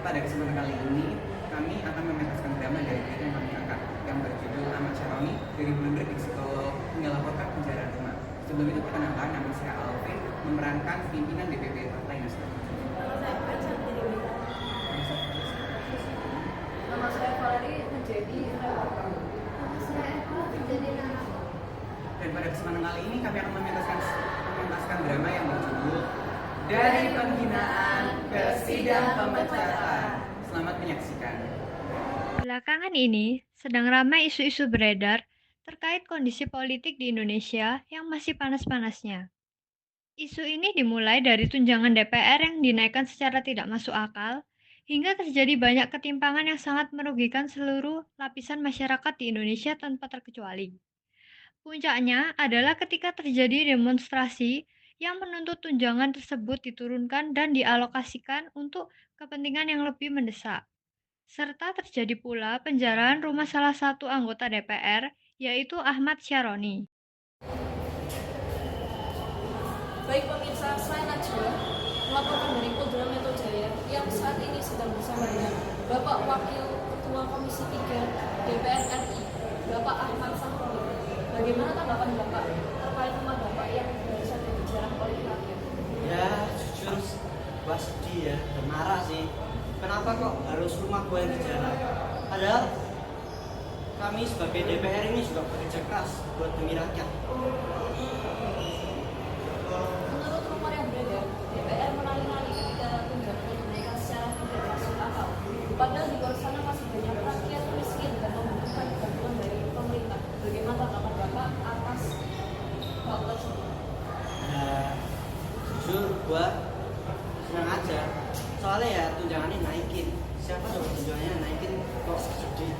Pada kesempatan kali ini, kami akan mementaskan drama dari berita yang kami angkat, yang berjudul Ahmad Syaroni dari blunder di psikolog hingga laporkan penjara rumah. Sebelum itu perkenalkan, nama saya Alvin, memerankan pimpinan DPP Partai Nasdem. Nama saya Aisyah Dewi. Nama saya Farari menjadi reporter. Nama saya Eko menjadi narator. Dan pada kesempatan kali ini kami akan mementaskan drama yang berjudul Dari Penghinaan ke Sidang Pemecatan. Selamat menyaksikan. Belakangan ini, sedang ramai isu-isu beredar terkait kondisi politik di Indonesia yang masih panas-panasnya. Isu ini dimulai dari tunjangan DPR yang dinaikkan secara tidak masuk akal, hingga terjadi banyak ketimpangan yang sangat merugikan seluruh lapisan masyarakat di Indonesia tanpa terkecuali. Puncaknya adalah ketika terjadi demonstrasi yang menuntut tunjangan tersebut diturunkan dan dialokasikan untuk kepentingan yang lebih mendesak. Serta terjadi pula penjarahan rumah salah satu anggota DPR, yaitu Ahmad Syaroni. Baik pemirsa, saya Najwa melaporkan dari Polda Metro Jaya yang saat ini sedang bersama dengan Bapak Wakil Ketua Komisi 3 DPR RI, Bapak Ahmad Syaroni. Bagaimana tanggapan Bapak terkait rumah Bapak yang barusan dijarah oleh rakyat? Ya jujur gua sedih ya dan marah sih. Kenapa kok harus rumah gua yang dijarah? Padahal kami sebagai DPR ini juga bekerja keras buat demi rakyat. Menurut rumor yang beredar, DPR menalih-nalih ketika tunjangan dinaikkan secara tidak masuk akal. Padahal di luar sana masih banyak rakyat miskin dan membutuhkan bantuan dari pemerintah. Bagaimana tanggapan Bapak atas hal tersebut? Nah, jujur gua senang aja. Soalnya ya tunjangannya naikin. Siapa dong tunjangannya naikin kok sedih.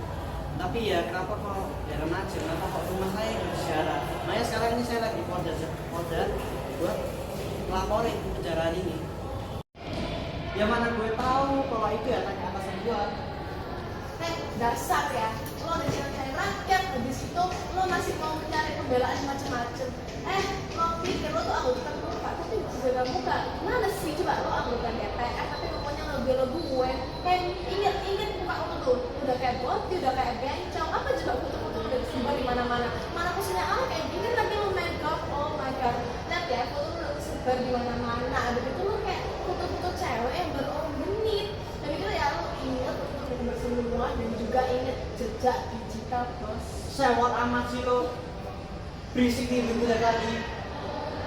Tapi ya kenapa kok heran aja, kenapa kok rumah saya yang dijarah. Makanya sekarang ini saya lagi Polda buat laporin penjaraan ini. Ya mana gue tahu kalau itu ya tanya atasan gua. Dasar ya, lo udah cari rakyat, habis itu lo masih mau mencari pembelaan macam-macam. Lo pikir lo tuh anggota Pak, tapi juga bukan. Mana sih coba lo anggota DPR tapi ngomongnya ngebela gue. Inget muka lo tuh, udah kayak boti, udah kayak bencong. Apa coba foto-foto udah disebar di mana-mana. Mana maksudnya kayak gini lagi lo make up, oh my god. Lihat ya, foto lo udah disebar di mana-mana. Ada itu lo kayak foto-foto cewek yang genit. Dan itu ya lo inget untuk bersemua dan juga inget jejak digital bos. Sewot amat sih lo. Berisik nih ibu dari tadi.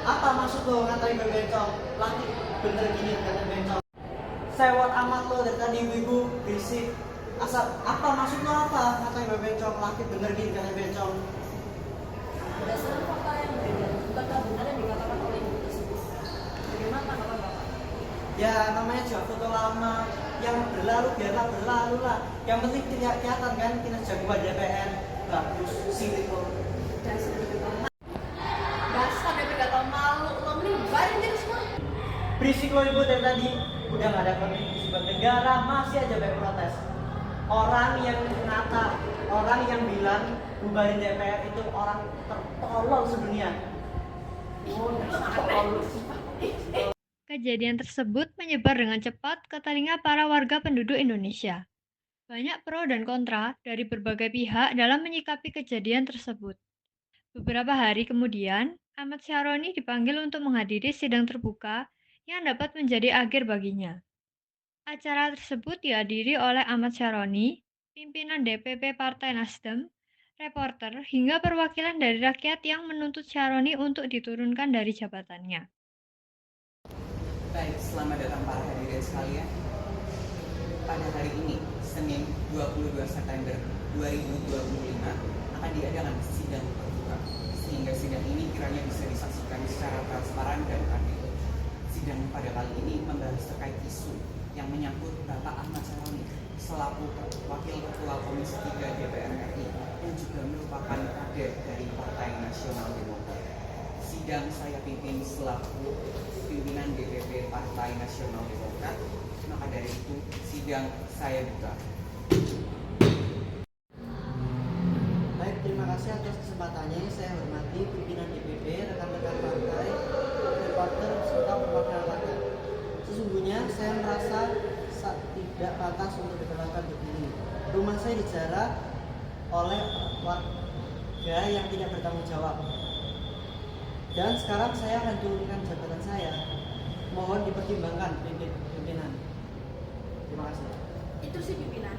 Apa maksud lo ngatain bebencong? Laki bener gini ngatain bencong. Sewot amat lo dari tadi ibu berisik. Asal apa maksud lo apa ngatain bebencong? Laki bener gini ngatain bencong. Berdasarkan fakta yang beredar, bukankah benar yang dikatakan oleh ibu tersebut? Bagaimana tanggapan Bapak? Ya namanya juga foto lama. Yang berlalu biarlah berlalu lah. Yang penting kelihatan kan kinerja gua DPR bagus sih lo. Dasar DPR gak tau malu, lo mending baring diri semua. Berisik lo ibu dari tadi. Udah gak ada kontribusi buat negara, masih aja banyak protes. Orang yang ngata, orang yang bilang bubarin DPR itu orang tertolol sedunia. Kejadian tersebut menyebar dengan cepat ke telinga para warga penduduk Indonesia. Banyak pro dan kontra dari berbagai pihak dalam menyikapi kejadian tersebut. Beberapa hari kemudian, Ahmad Syaroni dipanggil untuk menghadiri sidang terbuka yang dapat menjadi akhir baginya. Acara tersebut dihadiri oleh Ahmad Syaroni, pimpinan DPP Partai Nasdem, reporter, hingga perwakilan dari rakyat yang menuntut Syaroni untuk diturunkan dari jabatannya. Baik, selamat datang para hadirin sekalian. Pada hari ini, Senin 22 September 2025, akan diadakan sidang terbuka. Sehingga sidang ini kiranya bisa disaksikan secara transparan dan adil. Sidang pada kali ini membahas terkait isu yang menyangkut Bapak Ahmad Syaroni selaku Wakil Ketua Komisi 3 DPR RI yang juga merupakan kader dari Partai Nasional Demokrat. Sidang saya pimpin selaku pimpinan DPP Partai Nasional Demokrat. Maka dari itu sidang saya buka. Baik, terima kasih atas kesempatannya. Saya hormati pimpinan DPP, rekan-rekan partai, reporter serta perwakilan rakyat. Sesungguhnya saya merasa tidak dijarah oleh warga yang tidak bertanggung jawab. Dan sekarang saya akan turunkan jabatan saya. Mohon dipertimbangkan pimpinan. Terima kasih. Intrusi pimpinan.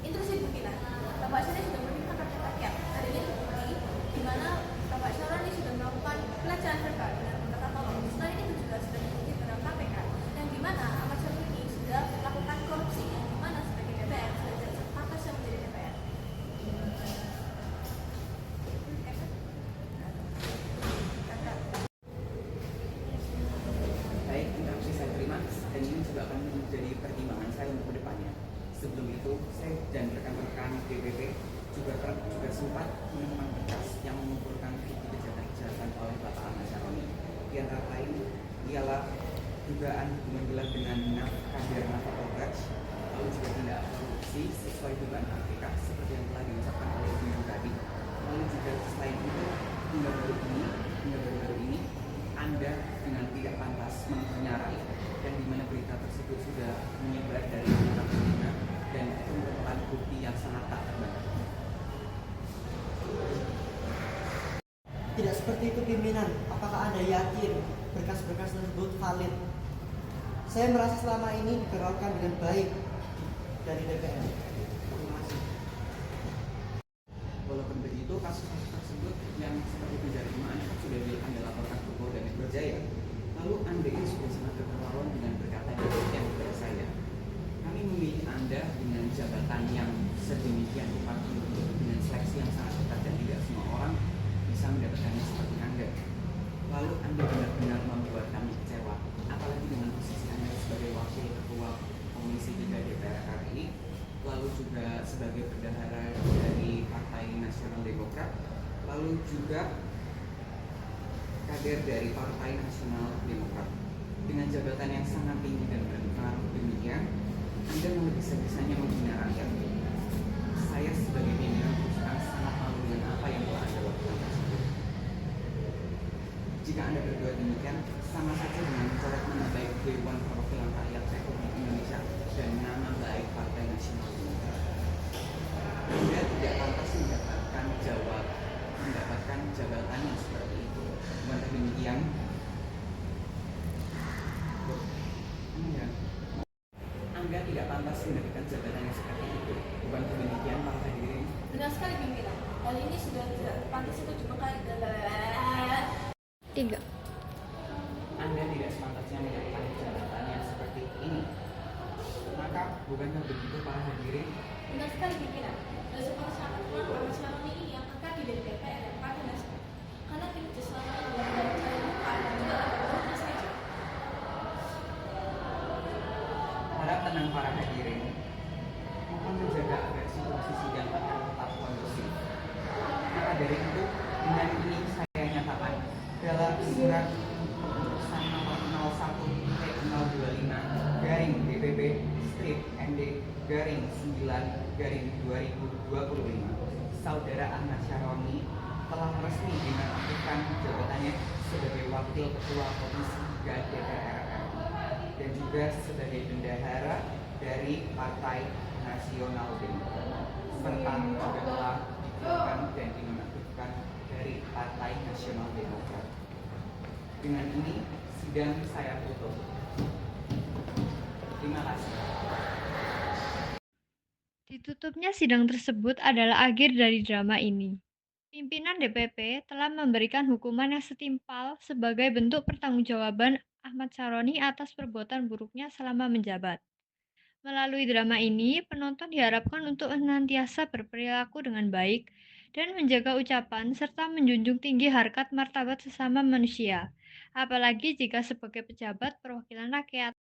Intrusi pimpinan. Bapak Syaroni sudah meminta kepada rakyat. Hari ini terbukti di mana Bapak Syaroni sudah melakukan pelecehan verbal dengan mengatakan bahwa selain itu juga sudah terbukti pada KPK yang di mana Ahmad Syaroni sudah melakukan korupsi yang di mana sebagai DPR sudah tidak pantas yang menjadi DPR. Baik, interaksi saya terima dan ini juga akan menjadi pertimbangan saya untuk kedepannya. Sebelum itu, saya dan rekan-rekan DPP juga sempat menemukan berkas yang mengumpulkan bukti kejahatan oleh Bapak Ahmad Syaroni. Di antara lain ialah dugaan hubungan dengan kader Nafatogaj, lalu juga tindak korupsi sesuai dugaan KPK seperti yang telah diucapkan oleh Ibu tadi. Lalu juga selain itu, hingga baru-baru ini Anda dengan tidak pantas menyarai dan di mana berita tersebut sudah menyebar dari mana-mana dan itu merupakan bukti yang sangat tak terbantahkan. Tidak seperti itu pimpinan. Apakah Anda yakin berkas-berkas tersebut valid? Saya merasa selama ini diperlakukan dengan baik dari DPR. Terima kasih. Walaupun begitu, kasus-kasus tersebut yang seperti penjarahan kan sudah Anda laporkan ke Polda Metro Jaya. Lalu Anda ini sudah sangat berpengalaman dengan berkata demikian kepada saya. Kami memilih Anda dengan jabatan yang sedemikian rupa dengan seleksi yang sangat ketat dan tidak semua orang bisa mendapatkannya seperti Anda. Lalu Anda benar-benar membuat kami kecewa, apalagi dengan posisi Anda sebagai wakil ketua Komisi 3 DPR RI, lalu juga sebagai bendahara dari Partai Nasional Demokrat, lalu juga kader dari Partai Nasional Demokrat. Dengan jabatan yang sangat tinggi dan berpengaruh demikian, Anda bisa-bisanya menghina rakyat. Saya sebagai pimpinan perusahaan sangat malu dengan apa yang telah Anda lakukan tersebut. Jika Anda berbuat demikian, sama saja dengan mencoret nama baik Dewan Perwakilan Rakyat Republik Indonesia dan nama baik Partai Nasional Demokrat. Anda tidak pantas mendapatkan jabatan yang seperti itu. Bukan demikian, Anda tidak pantas mendapatkan jabatan yang seperti itu. Bukan demikian, para hadirin. Benar sekali pimpinan. Hal ini sudah tidak pantas itu juga kali. 3. Anda tidak sepantasnya mendapatkan jabatan yang seperti ini. Maka, bukankah begitu para hadirin? Benar sekali pimpinan. Dan seperti sangat kurang Ahmad Syaroni ini yang akan dari DPR dan Partai Nasional. Karena kinerja selama ini tidak mencari muka dan juga ada saja. Harap tenang para hadirin. Mohon menjaga agar situasi sidang akan tetap kondusif. Maka dari itu, dengan ini saya nyatakan dalam surat keputusan nomor 01/025 garing DPP strip ND garing 9 garing 2025, Saudara Ahmad Syaroni telah resmi dinonaktifkan jabatannya sebagai Wakil Ketua Komisi 3 DPR RI dan juga sebagai bendahara dari Partai Nasional Demokrat, serta juga telah dikeluarkan dan dinonaktifkan dari Partai Nasional Demokrat. Dengan ini, sidang saya tutup. Terima kasih. Ditutupnya sidang tersebut adalah akhir dari drama ini. Pimpinan DPP telah memberikan hukuman yang setimpal sebagai bentuk pertanggungjawaban Ahmad Syaroni atas perbuatan buruknya selama menjabat. Melalui drama ini, penonton diharapkan untuk senantiasa berperilaku dengan baik dan menjaga ucapan serta menjunjung tinggi harkat martabat sesama manusia, apalagi jika sebagai pejabat perwakilan rakyat.